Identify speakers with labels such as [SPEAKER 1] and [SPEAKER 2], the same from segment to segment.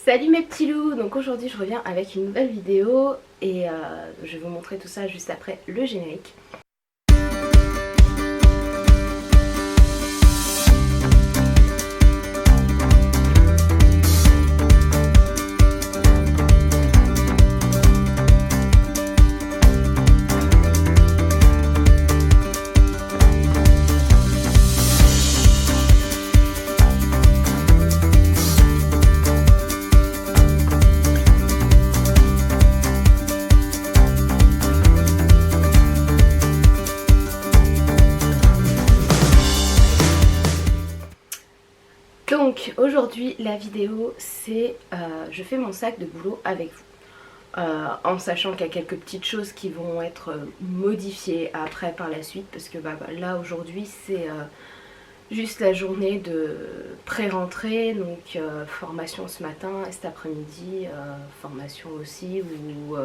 [SPEAKER 1] Salut mes petits loups, donc aujourd'hui je reviens avec une nouvelle vidéo et je vais vous montrer tout ça juste après le générique. Donc aujourd'hui la vidéo c'est je fais mon sac de boulot avec vous, en sachant qu'il y a quelques petites choses qui vont être modifiées après par la suite, parce que là aujourd'hui c'est juste la journée de pré-rentrée, donc formation ce matin et cet après-midi formation aussi où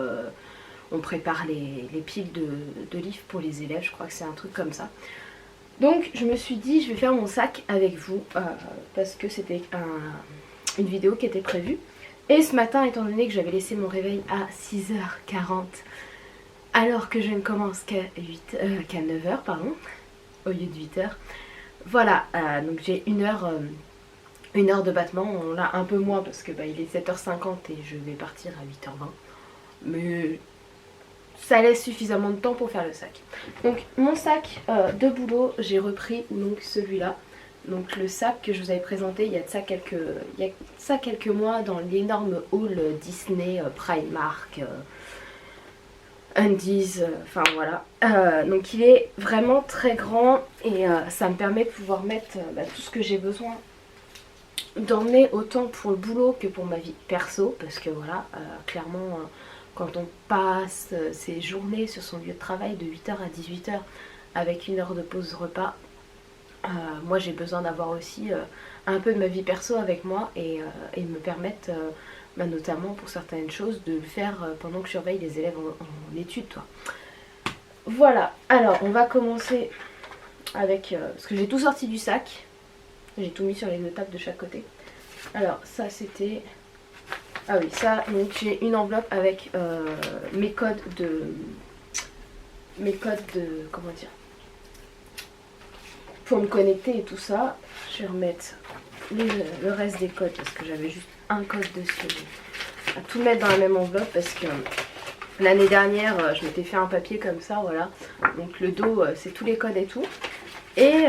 [SPEAKER 1] on prépare les piles de livres pour les élèves, je crois que c'est un truc comme ça. Donc je me suis dit je vais faire mon sac avec vous parce que c'était une vidéo qui était prévue. Et ce matin, étant donné que j'avais laissé mon réveil à 6h40 alors que je ne commence qu'à 9h pardon, au lieu de 8h. Voilà, donc j'ai une heure de battement, on l'a un peu moins parce que il est 7h50 et je vais partir à 8h20. Mais ça laisse suffisamment de temps pour faire le sac. Donc mon sac de boulot, j'ai repris donc celui-là. Donc le sac que je vous avais présenté il y a de ça quelques mois dans l'énorme hall Disney, Primark, Undies, enfin voilà. Donc il est vraiment très grand et ça me permet de pouvoir mettre tout ce que j'ai besoin d'emmener, autant pour le boulot que pour ma vie perso, parce que voilà, clairement quand on passe ses journées sur son lieu de travail de 8h à 18h avec une heure de pause repas, moi j'ai besoin d'avoir aussi un peu de ma vie perso avec moi et me permettre notamment pour certaines choses de le faire pendant que je surveille les élèves en études toi. Voilà, alors on va commencer avec parce que j'ai tout sorti du sac, j'ai tout mis sur les deux tables de chaque côté. Alors ça c'était, ah oui, ça, donc j'ai une enveloppe avec mes codes de, comment dire, pour me connecter et tout ça. Je vais remettre le reste des codes parce que j'avais juste un code dessus. À tout mettre dans la même enveloppe parce que l'année dernière je m'étais fait un papier comme ça, voilà. Donc le dos c'est tous les codes et tout. Et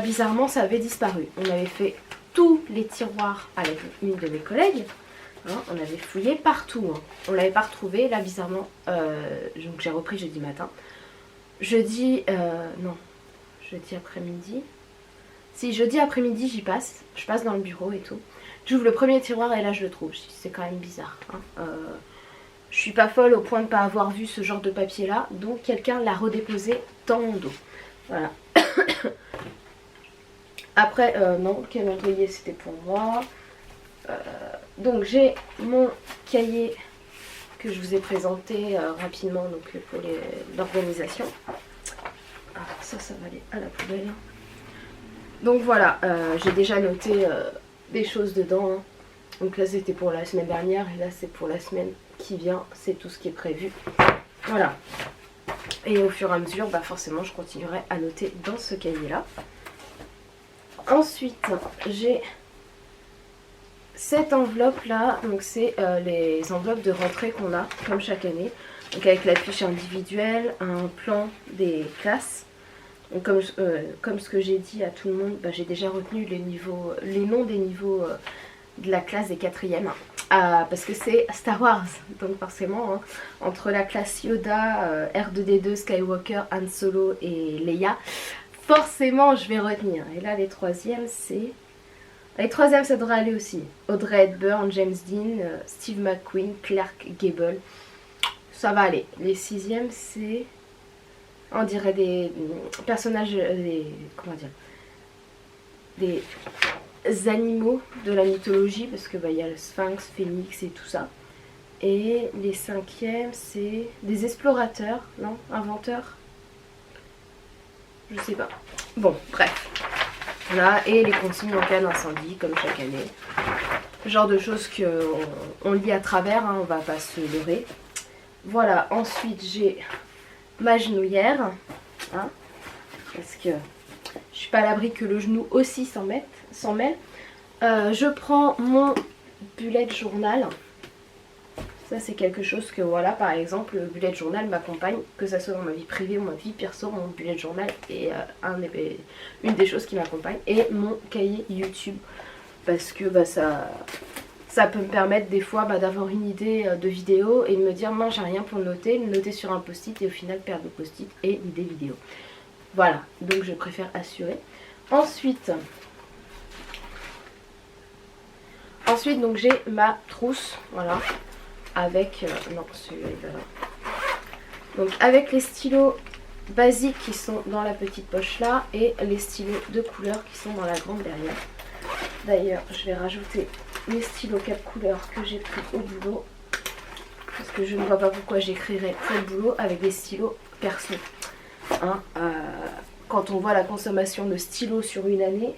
[SPEAKER 1] bizarrement ça avait disparu. On avait fait tous les tiroirs avec une de mes collègues. Hein, on avait fouillé partout, hein. On l'avait pas retrouvé, là bizarrement, donc j'ai repris jeudi matin. Jeudi, non, jeudi après-midi. Si, jeudi après-midi j'y passe, je passe dans le bureau et tout. J'ouvre le premier tiroir et là je le trouve, c'est quand même bizarre. Hein. Je suis pas folle au point de ne pas avoir vu ce genre de papier là, donc quelqu'un l'a redéposé dans mon dos. Voilà. Après, non, le calendrier c'était pour moi. Donc j'ai mon cahier que je vous ai présenté rapidement donc pour l'organisation. Ça va aller à la poubelle. Donc voilà, j'ai déjà noté des choses dedans. Hein. Donc là c'était pour la semaine dernière et là c'est pour la semaine qui vient. C'est tout ce qui est prévu. Voilà. Et au fur et à mesure, forcément je continuerai à noter dans ce cahier là. Ensuite j'ai cette enveloppe là, donc c'est les enveloppes de rentrée qu'on a comme chaque année, donc avec la fiche individuelle, un plan des classes. Donc comme ce que j'ai dit à tout le monde, j'ai déjà retenu les noms des niveaux de la classe des 4e, parce que c'est Star Wars, donc forcément hein, entre la classe Yoda, R2D2, Skywalker, Han Solo et Leia, forcément je vais retenir. Et là les 3e c'est... Les 3e ça devrait aller aussi. Audrey Hepburn, James Dean, Steve McQueen, Clark Gable. Ça va aller. Les 6e c'est... On dirait des personnages... comment dire, des animaux de la mythologie. Parce que il y a le Sphinx, Phénix et tout ça. Et les 5e c'est des explorateurs. Non, inventeurs. Je sais pas. Bon, bref. Voilà, et les consignes en cas d'incendie, comme chaque année. genre de choses qu'on lit à travers, hein, on va pas se leurrer. Voilà, ensuite j'ai ma genouillère, hein, parce que je suis pas à l'abri que le genou aussi s'en mêle. Je prends mon bullet journal. Ça c'est quelque chose que voilà, par exemple le bullet journal m'accompagne, que ça soit dans ma vie privée ou ma vie perso, mon bullet journal est une des choses qui m'accompagne. Et mon cahier YouTube, parce que bah, ça peut me permettre des fois d'avoir une idée de vidéo et de me dire non j'ai rien pour le noter sur un post-it et au final perdre le post-it et l'idée vidéo. Voilà, donc je préfère assurer. Ensuite donc j'ai ma trousse, voilà, avec, non celui-là il va là. Donc avec les stylos basiques qui sont dans la petite poche là et les stylos de couleur qui sont dans la grande derrière. D'ailleurs je vais rajouter les stylos 4 couleurs que j'ai pris au boulot, parce que je ne vois pas pourquoi j'écrirais pour le boulot avec des stylos perso. Hein, quand on voit la consommation de stylos sur une année.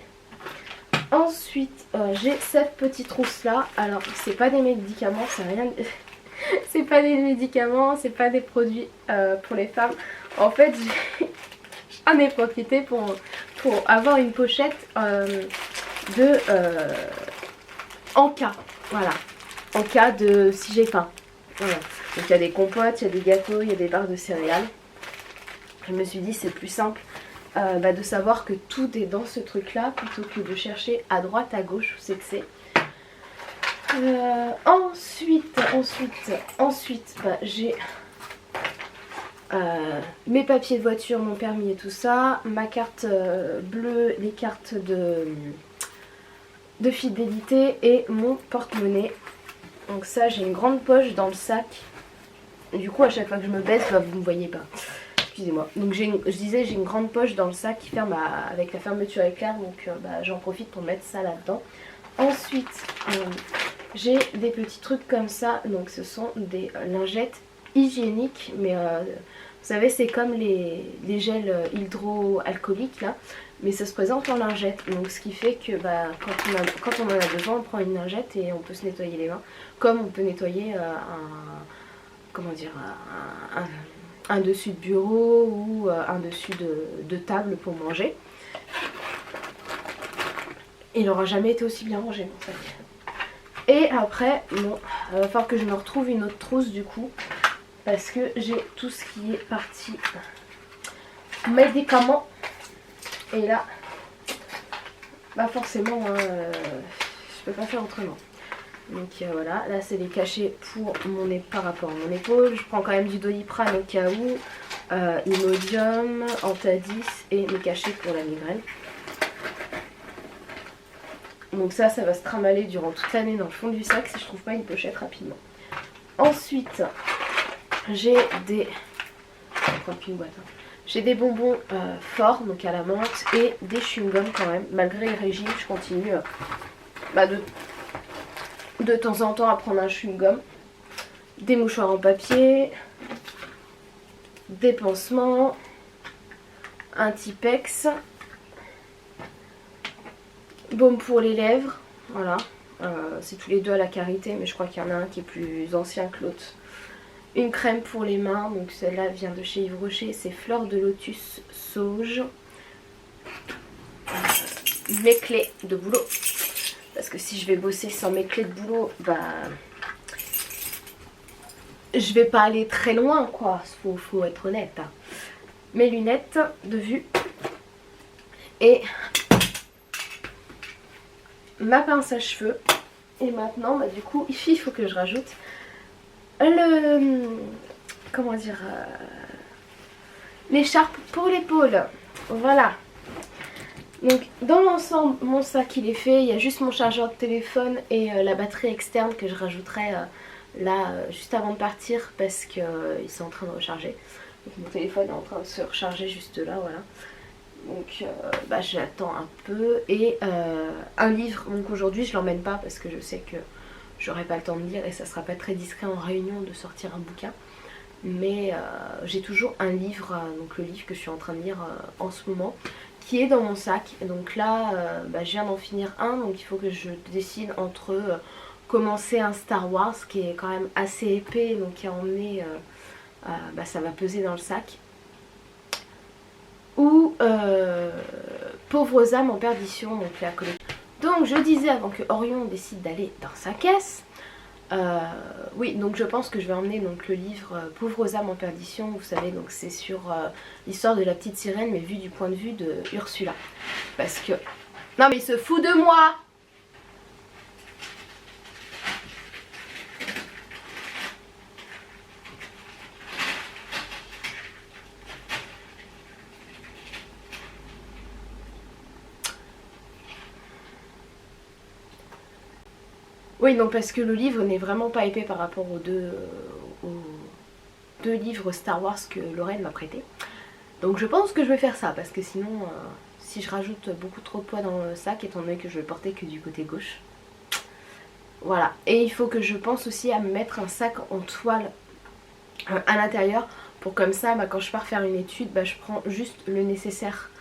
[SPEAKER 1] Ensuite j'ai cette petite trousse là, alors c'est pas des médicaments, c'est rien, c'est pas des médicaments, c'est pas des produits pour les femmes. En fait j'en ai profité pour avoir une pochette en cas, voilà, en cas de si j'ai faim. Voilà. Donc il y a des compotes, il y a des gâteaux, il y a des barres de céréales. Je me suis dit c'est plus simple de savoir que tout est dans ce truc là plutôt que de chercher à droite à gauche où c'est que c'est. Ensuite j'ai mes papiers de voiture, mon permis et tout ça, ma carte bleue, les cartes de fidélité et mon porte-monnaie. Donc ça j'ai une grande poche dans le sac. Du coup à chaque fois que je me baisse, vous ne me voyez pas. Excusez-moi. Donc je disais j'ai une grande poche dans le sac qui ferme avec la fermeture éclair, donc j'en profite pour mettre ça là-dedans. Ensuite j'ai des petits trucs comme ça, donc ce sont des lingettes hygiéniques, mais vous savez c'est comme les gels hydroalcooliques là, mais ça se présente en lingette, donc ce qui fait que quand on en a besoin on prend une lingette et on peut se nettoyer les mains, comme on peut nettoyer un dessus de bureau ou un dessus de table pour manger. Il n'aura jamais été aussi bien rangé mon sac. Et après, bon, il va falloir que je me retrouve une autre trousse du coup, parce que j'ai tout ce qui est parti médicaments. Et là, forcément, je peux pas faire autrement. Donc voilà, là c'est les cachets pour par rapport à mon épaule. Je prends quand même du Doliprane au cas où, Imodium, Antadis et mes cachets pour la migraine. Donc ça va se trimballer durant toute l'année dans le fond du sac si je trouve pas une pochette rapidement. Ensuite, j'ai des... J'ai des bonbons forts, donc à la menthe, et des chewing-gums quand même. Malgré les régimes, je continue de temps en temps à prendre un chewing-gum. Des mouchoirs en papier, des pansements, un Tipex, baume pour les lèvres, voilà. C'est tous les deux à la Carité, mais je crois qu'il y en a un qui est plus ancien que l'autre. Une crème pour les mains, donc celle-là vient de chez Yves Rocher, c'est Fleur de Lotus Sauge. Mes clés de boulot, parce que si je vais bosser sans mes clés de boulot, je vais pas aller très loin quoi, faut être honnête. Hein. Mes lunettes de vue et ma pince à cheveux. Et maintenant du coup il faut que je rajoute l'écharpe pour l'épaule. Voilà. Donc dans l'ensemble mon sac il est fait, il y a juste mon chargeur de téléphone et la batterie externe que je rajouterai juste avant de partir parce qu'ils sont en train de recharger. Donc mon téléphone est en train de se recharger juste là, voilà. Donc j'attends un peu et un livre, donc aujourd'hui je l'emmène pas parce que je sais que j'aurai pas le temps de lire et ça sera pas très discret en réunion de sortir un bouquin. Mais j'ai toujours un livre, donc le livre que je suis en train de lire en ce moment, qui est dans mon sac. Donc là je viens d'en finir un, donc il faut que je décide entre commencer un Star Wars qui est quand même assez épais, donc qui a emmené ça va peser dans le sac, ou Pauvres âmes en perdition, donc la collection. Donc je disais avant que Orion décide d'aller dans sa caisse, oui, donc je pense que je vais emmener donc le livre Pauvres âmes en perdition. Vous savez, donc c'est sur l'histoire de la petite sirène mais vu du point de vue de Ursula. Parce que... Non mais il se fout de moi! Oui, non, parce que le livre n'est vraiment pas épais par rapport aux deux livres Star Wars que Lorraine m'a prêté. Donc je pense que je vais faire ça, parce que sinon, si je rajoute beaucoup trop de poids dans le sac, étant donné que je vais le porter que du côté gauche. Voilà, et il faut que je pense aussi à me mettre un sac en toile à l'intérieur, pour comme ça, quand je pars faire une étude, je prends juste le nécessaire.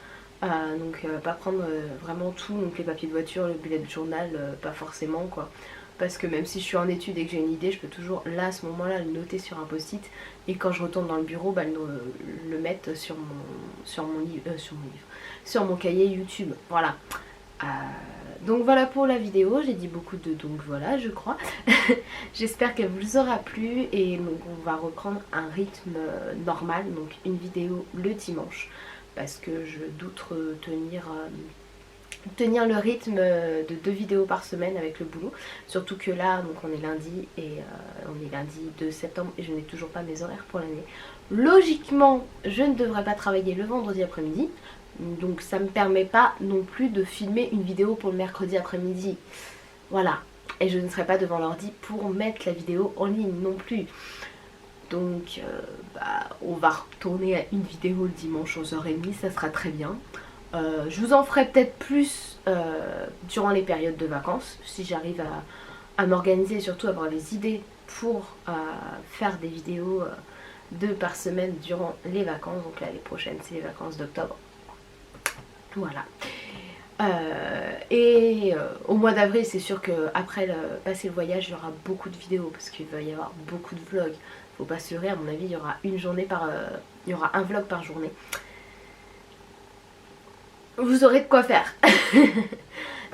[SPEAKER 1] Donc pas prendre vraiment tout, donc les papiers de voiture, le bullet journal, pas forcément quoi. Parce que même si je suis en étude et que j'ai une idée, je peux toujours là à ce moment là le noter sur un post-it, et quand je retourne dans le bureau le mettre sur mon cahier YouTube. Voilà. Donc voilà pour la vidéo, j'ai dit beaucoup de donc voilà je crois. J'espère qu'elle vous aura plu, et donc on va reprendre un rythme normal, donc une vidéo le dimanche, parce que je doute tenir le rythme de 2 vidéos par semaine avec le boulot. Surtout que là, donc on est lundi, et on est lundi 2 septembre et je n'ai toujours pas mes horaires pour l'année. Logiquement, je ne devrais pas travailler le vendredi après-midi, donc ça me permet pas non plus de filmer une vidéo pour le mercredi après-midi. Voilà, et je ne serai pas devant l'ordi pour mettre la vidéo en ligne non plus. Donc on va retourner à une vidéo le dimanche 11h30, ça sera très bien. Je vous en ferai peut-être plus durant les périodes de vacances, si j'arrive à m'organiser et surtout avoir les idées pour faire des vidéos 2 par semaine durant les vacances. Donc l'année prochaine c'est les vacances d'octobre. Voilà. Au mois d'avril, c'est sûr qu'après passer le voyage, il y aura beaucoup de vidéos, parce qu'il va y avoir beaucoup de vlogs. Faut pas se leurrer, à mon avis il y aura il y aura un vlog par journée. Vous aurez de quoi faire.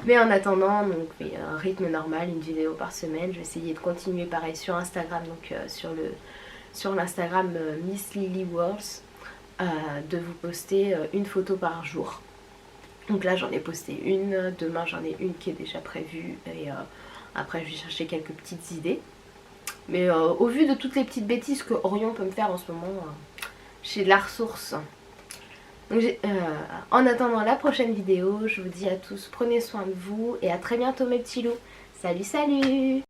[SPEAKER 1] Mais en attendant, donc oui, un rythme normal, une vidéo par semaine. Je vais essayer de continuer pareil sur Instagram, donc sur l'Instagram Miss Lily Worlds, de vous poster une photo par jour. Donc là j'en ai posté une, demain j'en ai une qui est déjà prévue, et après je vais chercher quelques petites idées. Mais au vu de toutes les petites bêtises que Orion peut me faire en ce moment, j'ai de la ressource. Donc en attendant la prochaine vidéo, je vous dis à tous, prenez soin de vous et à très bientôt mes petits loups. Salut salut!